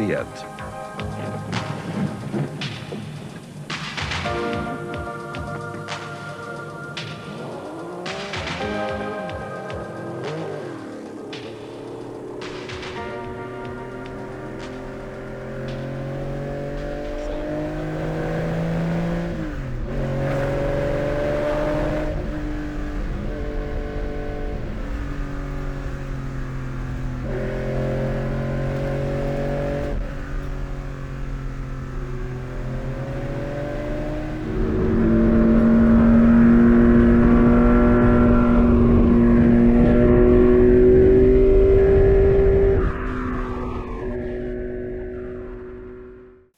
yet.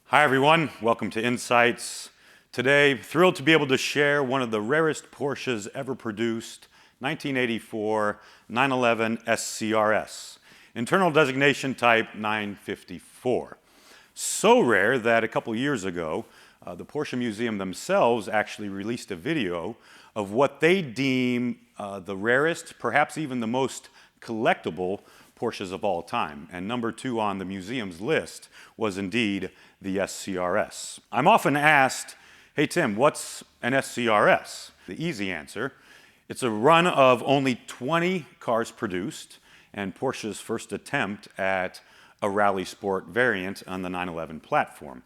Hi everyone, welcome to Insights. Today, thrilled to be able to share one of the rarest Porsches ever produced, 1984 911 SCRS. Internal designation type 954. So rare that a couple years ago, the Porsche Museum themselves actually released a video of what they deem the rarest, perhaps even the most collectible Porsches of all time. And number 2 on the museum's list was indeed the SCRS. I'm often asked, hey Tim, what's an SCRS? The easy answer, it's a run of only 20 cars produced and Porsche's first attempt at a rally sport variant on the 911 platform.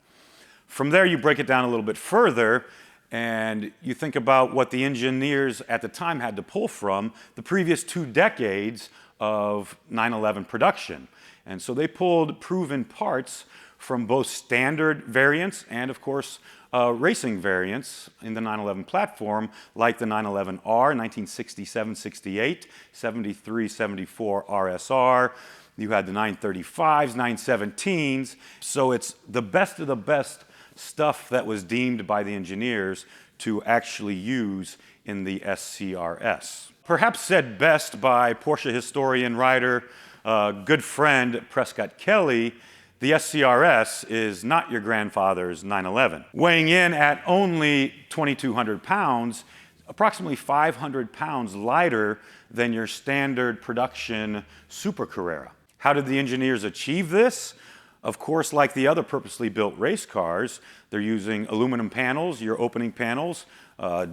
From there you break it down a little bit further and you think about what the engineers at the time had to pull from the previous 2 decades of 911 production. And so they pulled proven parts from both standard variants and, of course, racing variants in the 911 platform, like the 911R, 1967-68, 73-74 RSR. You had the 935s, 917s. So it's the best of the best stuff that was deemed by the engineers to actually use in the SCRS. Perhaps said best by Porsche historian, writer, good friend Prescott Kelly, the SCRS is not your grandfather's 911. Weighing in at only 2,200 pounds, approximately 500 pounds lighter than your standard production Super Carrera. How did the engineers achieve this? Of course, like the other purposely built race cars, they're using aluminum panels, your opening panels,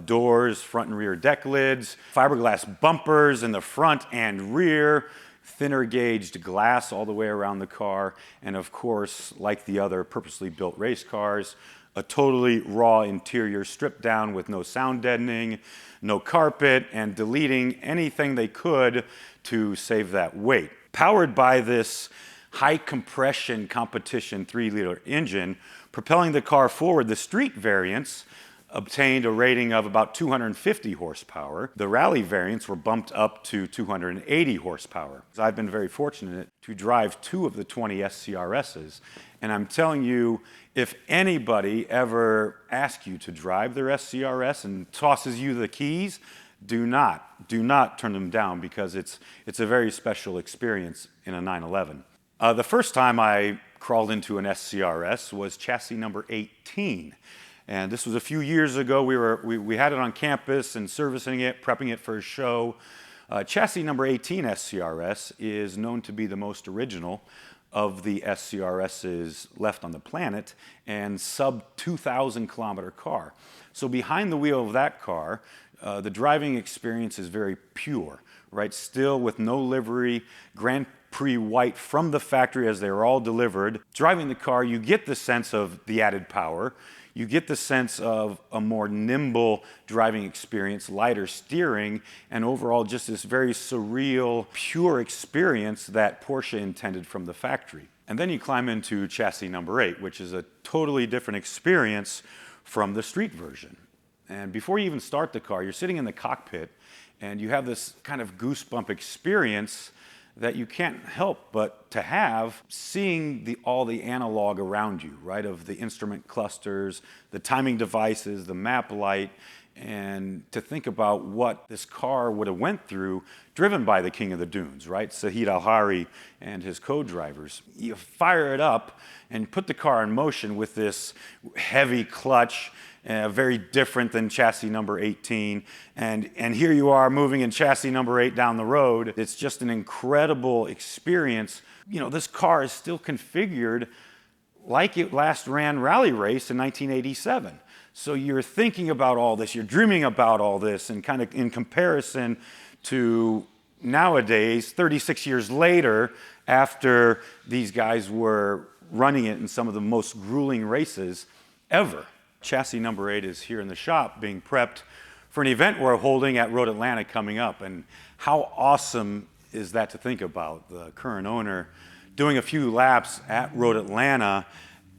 doors, front and rear deck lids, fiberglass bumpers in the front and rear, thinner gauged glass all the way around the car, and of course, like the other purposely built race cars, a totally raw interior stripped down with no sound deadening, no carpet, and deleting anything they could to save that weight. Powered by this high compression competition 3-liter engine, propelling the car forward, the street variants obtained a rating of about 250 horsepower. The rally variants were bumped up to 280 horsepower. I've been very fortunate to drive 2 of the 20 SCRSs, and I'm telling you, if anybody ever asks you to drive their SCRS and tosses you the keys, do not turn them down, because it's a very special experience in a 911. The first time I crawled into an SCRS was chassis number 18. And this was a few years ago. We had it on campus and servicing it, prepping it for a show. Chassis number 18 SCRS is known to be the most original of the SCRSs left on the planet, and sub 2,000 kilometer car. So behind the wheel of that car, the driving experience is very pure, right? Still with no livery, Grand Prix white from the factory as they were all delivered. Driving the car, you get the sense of the added power. You get the sense of a more nimble driving experience, lighter steering, and overall just this very surreal, pure experience that Porsche intended from the factory. And then you climb into chassis number 8, which is a totally different experience from the street version. And before you even start the car, you're sitting in the cockpit and you have this kind of goosebump experience that you can't help but to have, seeing all the analog around you, right, of the instrument clusters, the timing devices, the map light, and to think about what this car would have went through, driven by the king of the dunes, right, Saeed Al-Hari and his co-drivers. You fire it up and put the car in motion with this heavy clutch, very different than chassis number 18. And here you are moving in chassis number 8 down the road. It's just an incredible experience. You know, this car is still configured like it last ran rally race in 1987. So you're thinking about all this, you're dreaming about all this, and kind of in comparison to nowadays, 36 years later, after these guys were running it in some of the most grueling races ever. Chassis number 8 is here in the shop being prepped for an event we're holding at Road Atlanta coming up. And how awesome is that to think about? The current owner doing a few laps at Road Atlanta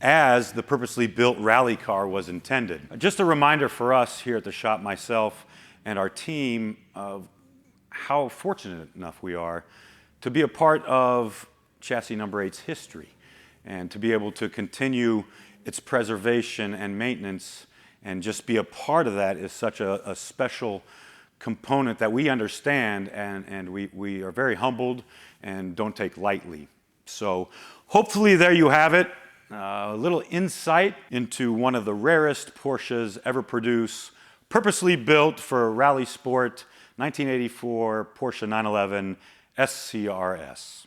as the purposely built rally car was intended. Just a reminder for us here at the shop, myself and our team, of how fortunate enough we are to be a part of chassis number 8's history and to be able to continue its preservation and maintenance, and just be a part of that is such a special component that we understand, and we are very humbled and don't take lightly. So hopefully there you have it, a little insight into one of the rarest Porsches ever produced, purposely built for rally sport, 1984 Porsche 911 SCRS.